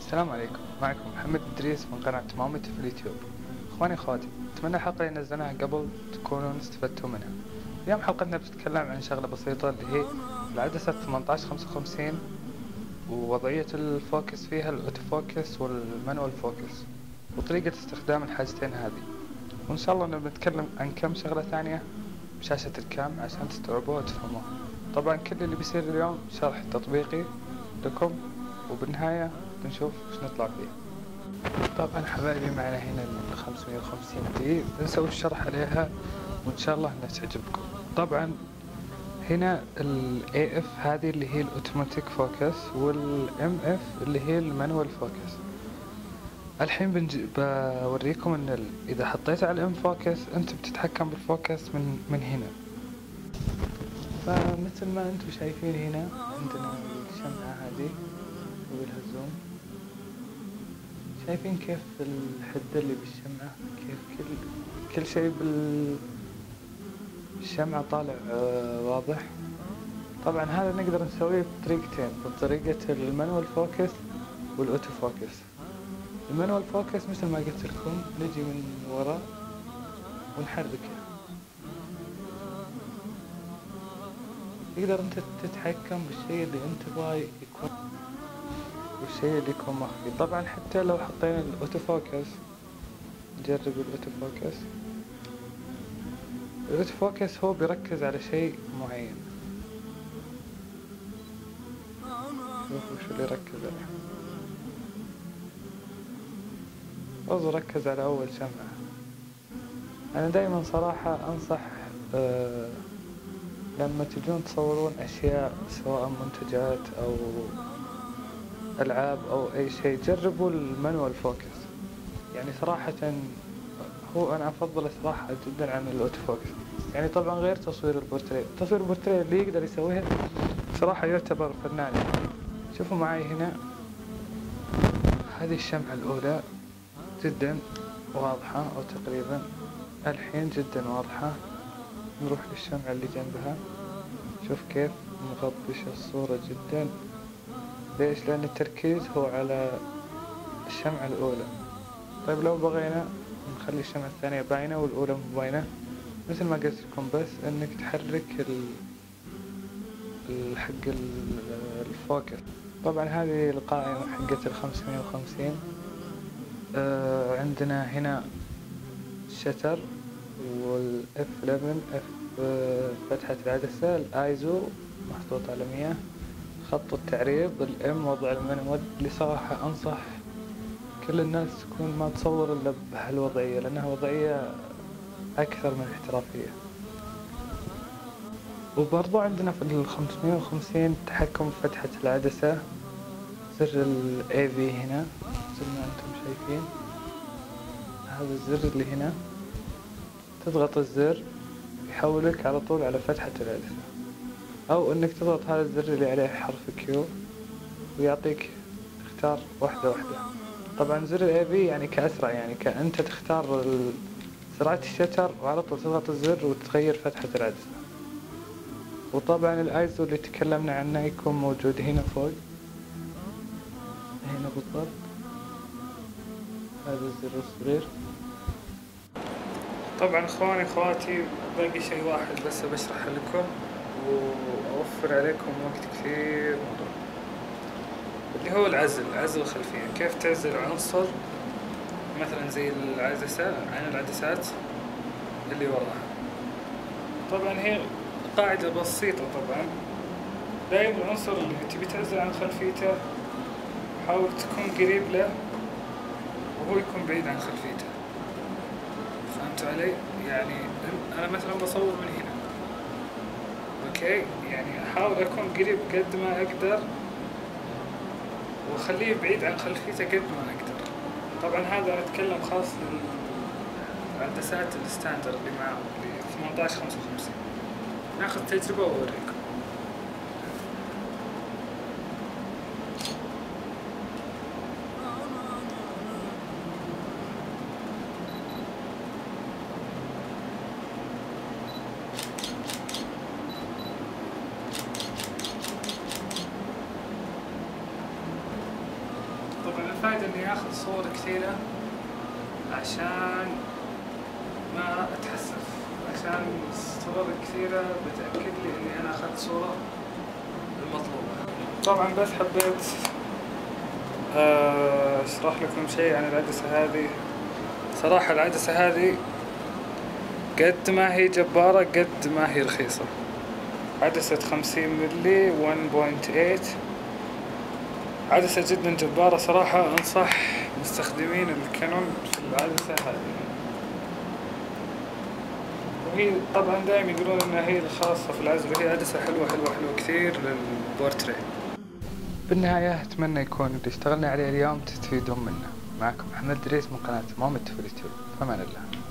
السلام عليكم، معكم محمد إدريس من قناة مامتي في اليوتيوب. اخواني اخواتي، اتمنى الحلقة اللي نزلناها قبل تكونوا استفدتوا منها. اليوم حلقتنا بتتكلم عن شغلة بسيطة اللي هي العدسة 1855 ووضعية الفوكس فيها الاوتو فوكس والمانوال فوكس وطريقة استخدام الحاجتين هذه. وان شاء الله بنتكلم عن كم شغلة ثانية بشاشة الكام عشان تستوعبوها وتفهموها. طبعا كل اللي بيصير اليوم شرح تطبيقي لكم، وبالنهاية بنشوف وش نطلع فيه. طبعا حبايبي معنا هنا ال 550 دي بنسوي الشرح عليها وان شاء الله انها تعجبكم. طبعا هنا ال AF هذه اللي هي الاوتوماتيك فوكس وال MF اللي هي المانوال فوكس. الحين بوريكم ان اذا حطيت على الام فوكس انت بتتحكم بالفوكس من هنا. فمثل ما انتم شايفين هنا عندنا الشمعة هذه ولها زوم. شايفين كيف الحدة اللي بالشمعة، كيف كل شيء بالشمعة طالع واضح. طبعا هذا نقدر نسويه بطريقتين، بطريقة المانوال فوكس والاوتو فوكس. المانوال فوكس مثل ما قلت لكم نجي من وراء ونحركه. تقدر انت تتحكم بالشيء اللي انت تبغاه يكون والشيء اللي يكون مخفي. طبعا حتى لو حطينا الاوتو فوكس، نجرب الاوتو فوكس. الاوتو فوكس هو بيركز على شيء معين. شوفوا شو اللي يركز عليه. برضو ركز على اول شمعة. انا دايما صراحة انصح لما تجون تصورون اشياء سواء منتجات او العاب او اي شيء، جربوا المانوال فوكس. يعني صراحة هو انا افضله صراحة جدا عن الاوتو فوكس. يعني طبعا غير تصوير البورتريه، تصوير البورتريه اللي يقدر يسويها صراحة يعتبر فنان. شوفوا معي هنا هذه الشمعة الاولى جدا واضحة او تقريبا الحين جدا واضحة. نروح للشمعة اللي جنبها، شوف كيف مغبشة الصورة جدا. ليش؟ لأن التركيز هو على الشمعة الأولى. طيب لو بغينا نخلي الشمعة الثانية باينة والأولى مو باينة، مثل ما قلت لكم بس إنك تحرك حق الفوكس. طبعا هذه القائمة حقت 550. عندنا هنا الشتر والإف 11 إف فتحة العدسة، الآيزو محطوط على 100، خط التعريض، الام وضع المنود. اللي صراحة انصح كل الناس تكون ما تصور الا بهالوضعية لانها وضعية اكثر من احترافية. وبرضو عندنا في ال 550 تحكم في فتحة العدسة، زر ال AV هنا زي ما انتم شايفين. هذا الزر اللي هنا تضغط الزر يحولك على طول على فتحة العدسة، او انك تضغط هذا الزر اللي عليه حرف كيو ويعطيك تختار واحدة واحدة. طبعا زر الاي في يعني كأسرع، يعني كأنت تختار سرعة الشتر وعلى طول تضغط الزر وتغير فتحة العدسة. وطبعا الايزو اللي تكلمنا عنه يكون موجود هنا فوق، هنا بالضبط. هذا الزر الصغير. طبعا اخواني اخواتي باقي شيء واحد بس بشرح لكم واوفر عليكم وقت كثير موضوع، اللي هو عزل الخلفية. كيف تعزل عنصر مثلا زي العدسة عن العدسات اللي وراها. طبعا هي قاعدة بسيطة. طبعا دايما العنصر اللي تبي تعزل عن خلفيته حاول تكون قريب له وهو يكون بعيد عن خلفيته. فهمتوا علي؟ يعني انا مثلا بصور من هنا، اوكي، يعني احاول اكون قريب قد ما اقدر وخليه بعيد عن خلفيته قد ما اقدر. طبعا هذا انا اتكلم خاص للعدسات الستاندر اللي معاهم اللي 1855. ناخذ تجربة واوريكم. طبعا اني اخذ صور كثيرة عشان ما اتحسف، عشان صور كثيرة بتأكد لي اني انا اخذت صورة المطلوبة. طبعا بس حبيت اشرح لكم شيء عن العدسة هذه. صراحة العدسة هذه قد ما هي جبارة قد ما هي رخيصة. عدسة 50 ملي 1.8، عدسة جدا جبارة صراحة. انصح مستخدمين الكانون في العدسة هذه، وهي طبعا دائما يقولون انها هي الخاصة في العزل، وهي عدسة حلوة كثير للبورتريه. بالنهاية اتمنى يكون اللي اشتغلنا عليه اليوم تستفيدون منه. معكم محمد دريس من قناة مومنت في اليوتيوب. فمان الله.